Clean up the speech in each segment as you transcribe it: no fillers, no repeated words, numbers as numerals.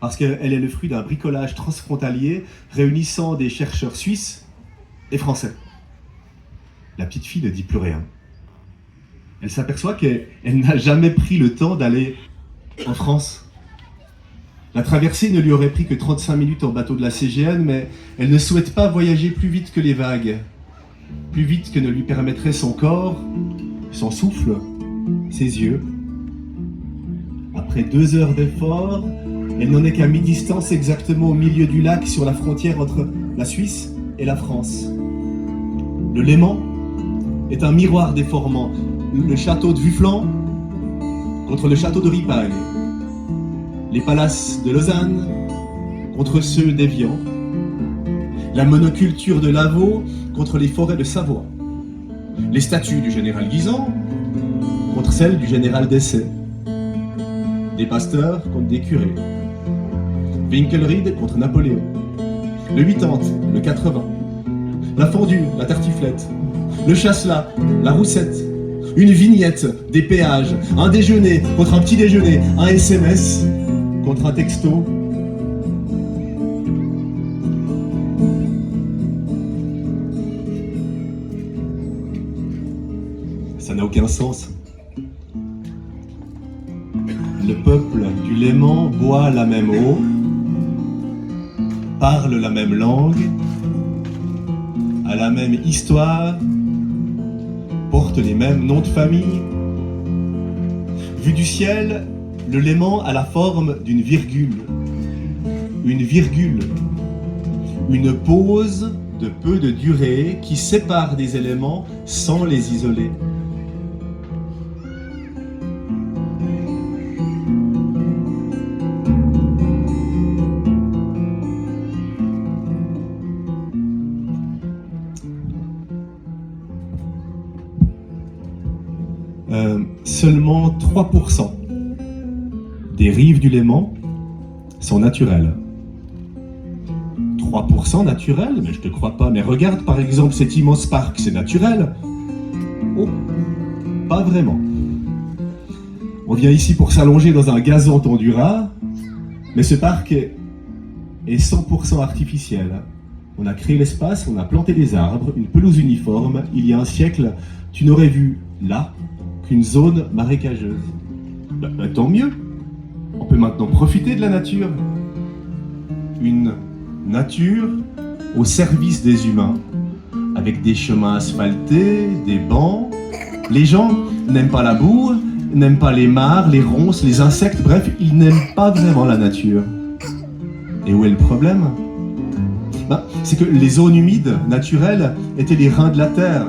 parce qu'elle est le fruit d'un bricolage transfrontalier réunissant des chercheurs suisses et français. La petite fille ne dit plus rien. Elle s'aperçoit qu'elle n'a jamais pris le temps d'aller en France. La traversée ne lui aurait pris que 35 minutes en bateau de la CGN, mais elle ne souhaite pas voyager plus vite que les vagues, plus vite que ne lui permettrait son corps, son souffle, ses yeux. Après 2 heures d'effort, elle n'en est qu'à mi-distance exactement au milieu du lac sur la frontière entre la Suisse et la France. Le Léman est un miroir déformant. Le château de Vufflan contre le château de Ripaille. Les palaces de Lausanne contre ceux d'Évian. La monoculture de Lavaux contre les forêts de Savoie. Les statues du général Guisan contre celles du général Dessay. Des pasteurs contre des curés. Winkelried contre Napoléon. Le 80, le 80. La fondue, la tartiflette. Le chasselas, la roussette. Une vignette, des péages. Un déjeuner contre un petit déjeuner. Un SMS contre un texto. Ça n'a aucun sens. Le peuple du Léman boit la même eau, parle la même langue, a la même histoire, porte les mêmes noms de famille. Vu du ciel, le Léman a la forme d'une virgule. Une virgule. Une pause de peu de durée qui sépare des éléments sans les isoler. Seulement 3% des rives du Léman sont naturelles. 3% naturels? Mais je te crois pas. Mais regarde par exemple cet immense parc, c'est naturel? Oh, pas vraiment. On vient ici pour s'allonger dans un gazon tondu ras, mais ce parc est 100% artificiel. On a créé l'espace, on a planté des arbres, une pelouse uniforme. Il y a un siècle, tu n'aurais vu là qu'une zone marécageuse. Tant mieux. On peut maintenant profiter de la nature. Une nature au service des humains, avec des chemins asphaltés, des bancs. Les gens n'aiment pas la boue, n'aiment pas les mares, les ronces, les insectes, bref, ils n'aiment pas vraiment la nature. Et où est le problème? C'est que les zones humides, naturelles, étaient les reins de la terre.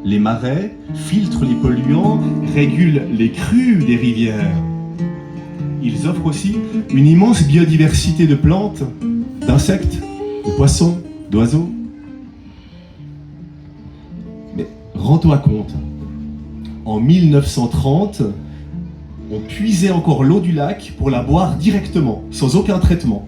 Les marais filtrent les polluants, régulent les crues des rivières. Ils offrent aussi une immense biodiversité de plantes, d'insectes, de poissons, d'oiseaux. Mais rends-toi compte, en 1930, on puisait encore l'eau du lac pour la boire directement, sans aucun traitement.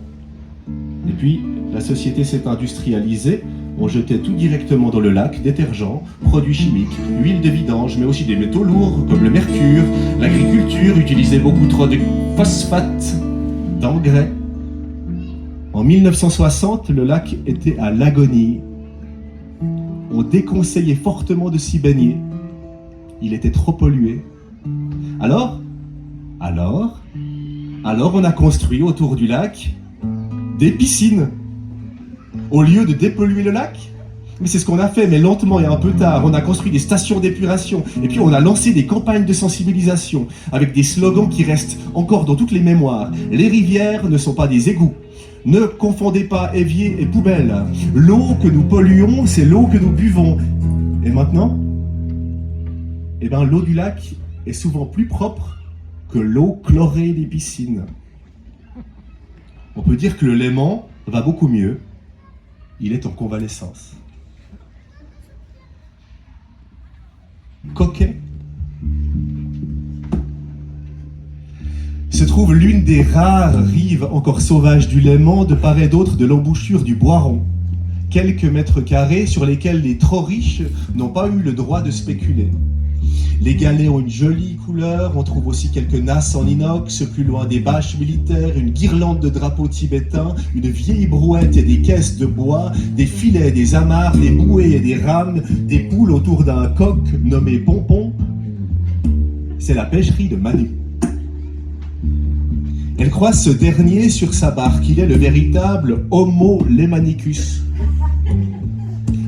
Et puis, la société s'est industrialisée. On jetait tout directement dans le lac, détergents, produits chimiques, huile de vidange, mais aussi des métaux lourds comme le mercure. L'agriculture utilisait beaucoup trop de phosphate, d'engrais. En 1960, le lac était à l'agonie. On déconseillait fortement de s'y baigner. Il était trop pollué. Alors, on a construit autour du lac des piscines. Au lieu de dépolluer le lac? Mais c'est ce qu'on a fait, mais lentement et un peu tard. On a construit des stations d'épuration, et puis on a lancé des campagnes de sensibilisation, avec des slogans qui restent encore dans toutes les mémoires. Les rivières ne sont pas des égouts. Ne confondez pas évier et poubelle. L'eau que nous polluons, c'est l'eau que nous buvons. Et maintenant? L'eau du lac est souvent plus propre que l'eau chlorée des piscines. On peut dire que le Léman va beaucoup mieux. Il est en convalescence. Coquet se trouve l'une des rares rives encore sauvages du Léman, de part et d'autre de l'embouchure du Boiron. Quelques mètres carrés sur lesquels les trop riches n'ont pas eu le droit de spéculer. Les galets ont une jolie couleur, on trouve aussi quelques nasses en inox, plus loin des bâches militaires, une guirlande de drapeaux tibétains, une vieille brouette et des caisses de bois, des filets, des amarres, des bouées et des rames, des poules autour d'un coq nommé Pompon. C'est la pêcherie de Manu. Elle croise ce dernier sur sa barque, il est le véritable Homo lemanicus.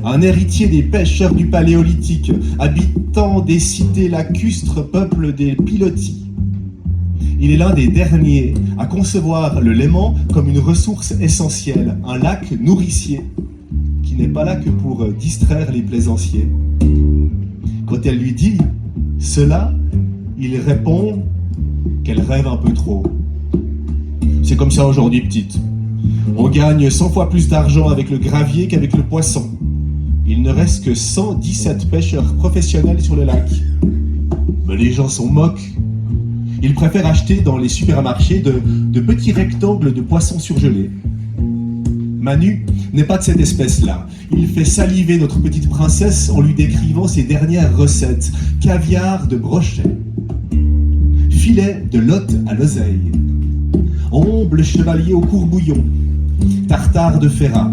Un héritier des pêcheurs du Paléolithique, habitant des cités lacustres, peuple des pilotis. Il est l'un des derniers à concevoir le Léman comme une ressource essentielle, un lac nourricier, qui n'est pas là que pour distraire les plaisanciers. Quand elle lui dit cela, il répond qu'elle rêve un peu trop. C'est comme ça aujourd'hui, petite. On gagne 100 fois plus d'argent avec le gravier qu'avec le poisson. Il ne reste que 117 pêcheurs professionnels sur le lac. Mais les gens s'en moquent. Ils préfèrent acheter dans les supermarchés de petits rectangles de poissons surgelés. Manu n'est pas de cette espèce-là. Il fait saliver notre petite princesse en lui décrivant ses dernières recettes. Caviar de brochet, filet de lotte à l'oseille, omble chevalier au courbouillon, tartare de ferrat,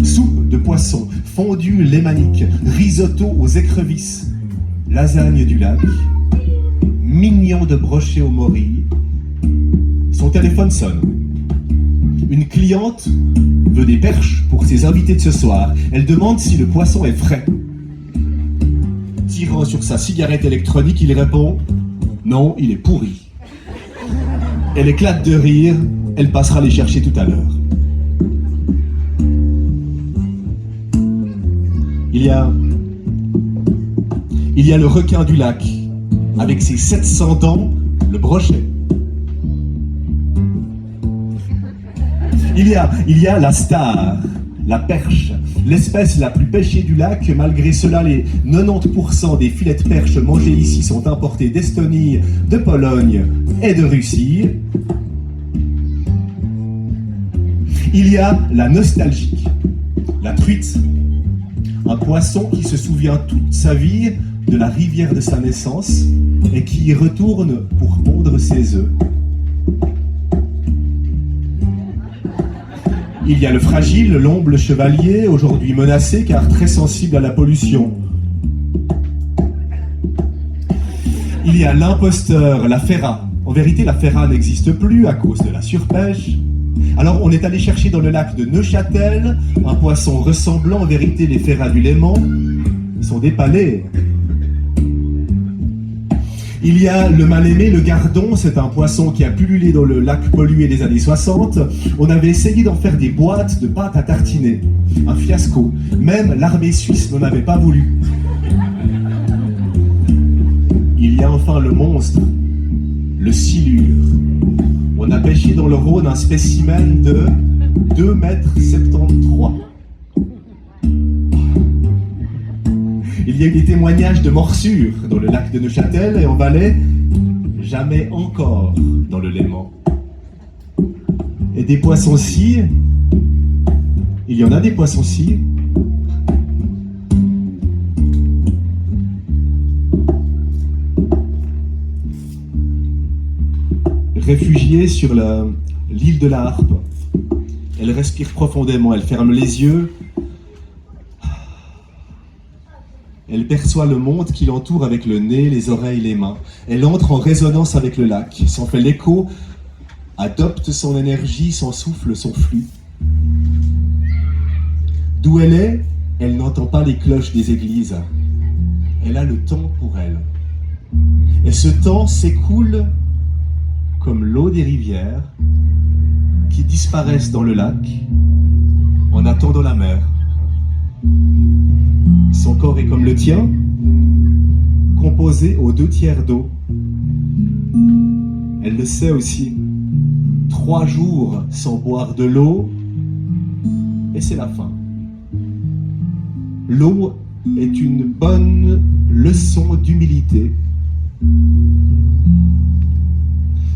soupe de poisson, fondue lémanique, risotto aux écrevisses, lasagne du lac, mignon de brochet au mori. Son téléphone sonne. Une cliente veut des perches pour ses invités de ce soir. Elle demande si le poisson est frais. Tirant sur sa cigarette électronique, il répond « Non, il est pourri ». Elle éclate de rire, elle passera les chercher tout à l'heure. Il y a le requin du lac, avec ses 700 dents, le brochet. Il y a la star, la perche, l'espèce la plus pêchée du lac. Malgré cela, les 90% des filets de perche mangés ici sont importés d'Estonie, de Pologne et de Russie. Il y a la nostalgique, la truite, un poisson qui se souvient toute sa vie de la rivière de sa naissance et qui y retourne pour pondre ses œufs. Il y a le fragile, l'omble chevalier, aujourd'hui menacé car très sensible à la pollution. Il y a l'imposteur, la ferra. En vérité, la ferra n'existe plus à cause de la surpêche. Alors on est allé chercher dans le lac de Neuchâtel un poisson ressemblant en vérité les ferras du Léman. Ils sont des palais. Il y a le mal-aimé, le gardon, c'est un poisson qui a pullulé dans le lac pollué des années 60. On avait essayé d'en faire des boîtes de pâte à tartiner. Un fiasco. Même l'armée suisse n'en avait pas voulu. Il y a enfin le monstre, le silure. On a pêché dans le Rhône un spécimen de 2,73 m. Il y a eu des témoignages de morsures dans le lac de Neuchâtel et en Valais, jamais encore dans le Léman. Et des poissons-ci, il y en a des poissons-ci. Réfugiée sur l'île de la Harpe, elle respire profondément, elle ferme les yeux. Elle perçoit le monde qui l'entoure avec le nez, les oreilles, les mains. Elle entre en résonance avec le lac, s'en fait l'écho, adopte son énergie, son souffle, son flux. D'où elle est, elle n'entend pas les cloches des églises. Elle a le temps pour elle. Et ce temps s'écoule comme l'eau des rivières qui disparaissent dans le lac en attendant la mer. Son corps est comme le tien, composé aux 2/3 d'eau. Elle le sait aussi. 3 jours sans boire de l'eau, et c'est la fin. L'eau est une bonne leçon d'humilité.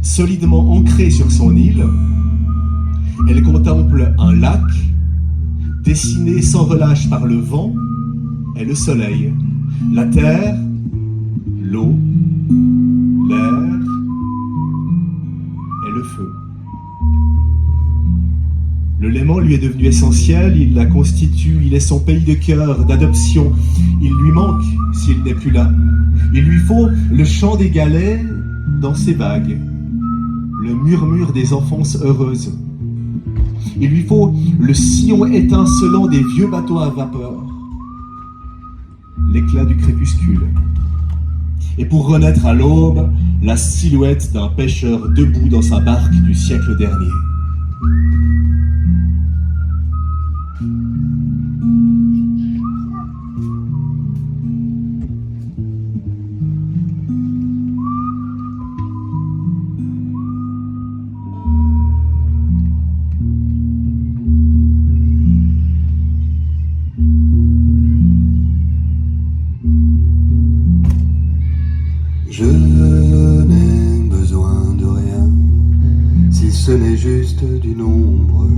Solidement ancrée sur son île, elle contemple un lac dessiné sans relâche par le vent et le soleil, la terre, l'eau, l'air et le feu. Le léman lui est devenu essentiel, il la constitue, il est son pays de cœur, d'adoption. Il lui manque s'il n'est plus là. Il lui faut le chant des galets dans ses vagues, le murmure des enfances heureuses. Il lui faut le sillon étincelant des vieux bateaux à vapeur, l'éclat du crépuscule. Et pour renaître à l'aube, la silhouette d'un pêcheur debout dans sa barque du siècle dernier. Je n'ai besoin de rien, si ce n'est juste d'une ombre.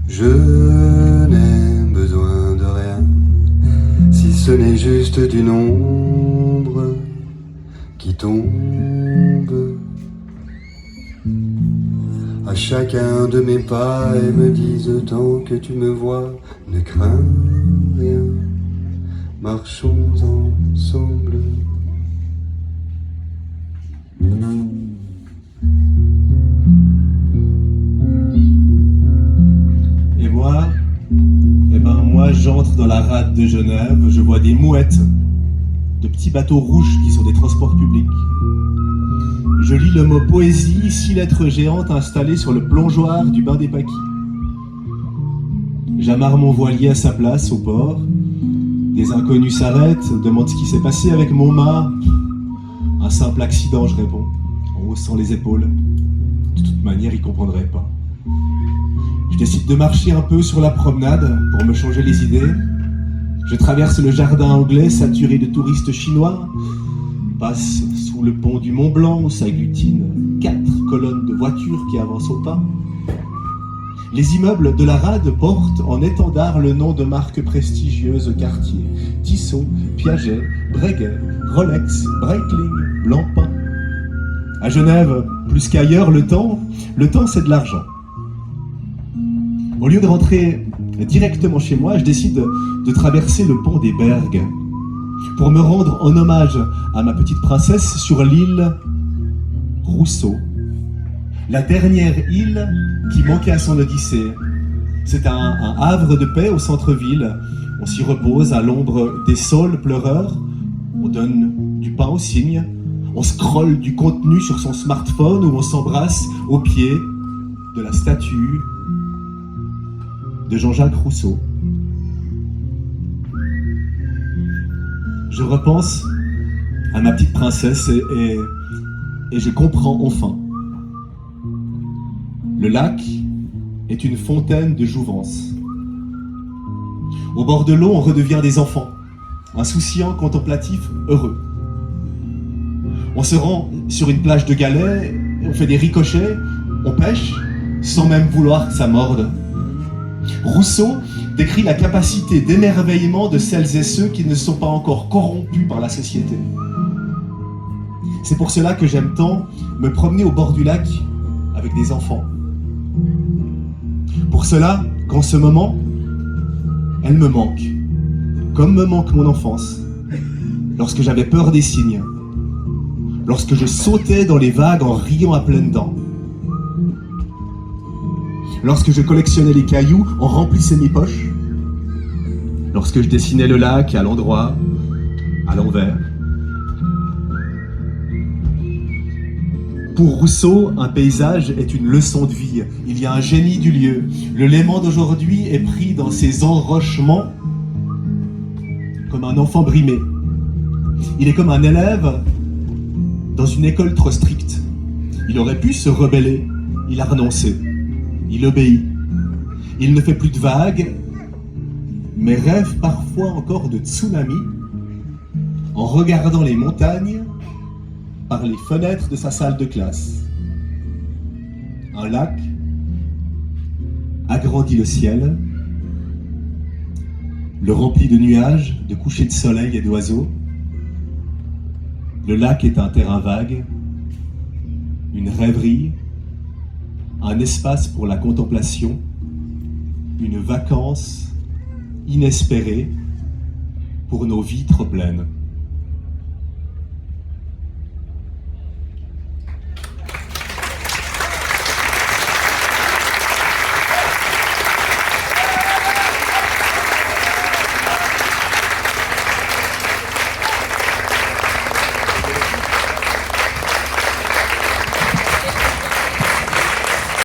Je n'ai besoin de rien, si ce n'est juste d'une ombre qui tombe. À chacun de mes pas et me disent tant que tu me vois, ne crains rien. Marchons ensemble. Et moi, moi j'entre dans la rade de Genève, je vois des mouettes, de petits bateaux rouges qui sont des transports publics. Je lis le mot poésie, 6 lettres géantes installées sur le plongeoir du bain des paquis. J'amarre mon voilier à sa place au port. Des inconnus s'arrêtent, demandent ce qui s'est passé avec mon mât. Un simple accident, je réponds, en haussant les épaules. De toute manière, ils comprendraient pas. Je décide de marcher un peu sur la promenade pour me changer les idées. Je traverse le jardin anglais saturé de touristes chinois, passe sous le pont du Mont Blanc où s'agglutinent 4 colonnes de voitures qui avancent au pas. Les immeubles de la rade portent en étendard le nom de marques prestigieuses au quartier. Tissot, Piaget, Breguet, Rolex, Breitling, Blancpain. À Genève, plus qu'ailleurs, le temps c'est de l'argent. Au lieu de rentrer directement chez moi, je décide de traverser le pont des Bergues pour me rendre en hommage à ma petite princesse sur l'île Rousseau. La dernière île qui manquait à son odyssée. C'est un havre de paix au centre-ville. On s'y repose à l'ombre des saules pleureurs. On donne du pain aux cygnes. On scrolle du contenu sur son smartphone ou on s'embrasse au pied de la statue de Jean-Jacques Rousseau. Je repense à ma petite princesse et je comprends enfin. Le lac est une fontaine de jouvence. Au bord de l'eau, on redevient des enfants, insouciants, contemplatifs, heureux. On se rend sur une plage de galets, on fait des ricochets, on pêche, sans même vouloir que ça morde. Rousseau décrit la capacité d'émerveillement de celles et ceux qui ne sont pas encore corrompus par la société. C'est pour cela que j'aime tant me promener au bord du lac avec des enfants. Pour cela qu'en ce moment, elle me manque, comme me manque mon enfance, lorsque j'avais peur des cygnes, lorsque je sautais dans les vagues en riant à pleines dents, lorsque je collectionnais les cailloux en remplissais mes poches, lorsque je dessinais le lac à l'endroit, à l'envers. Pour Rousseau, un paysage est une leçon de vie. Il y a un génie du lieu. Le léman d'aujourd'hui est pris dans ses enrochements comme un enfant brimé. Il est comme un élève dans une école trop stricte. Il aurait pu se rebeller. Il a renoncé. Il obéit. Il ne fait plus de vagues, mais rêve parfois encore de tsunami en regardant les montagnes par les fenêtres de sa salle de classe. Un lac agrandit le ciel le rempli de nuages, de couchers de soleil et d'oiseaux. Le lac est un terrain vague, une rêverie, un espace pour la contemplation, une vacance inespérée pour nos vitres pleines.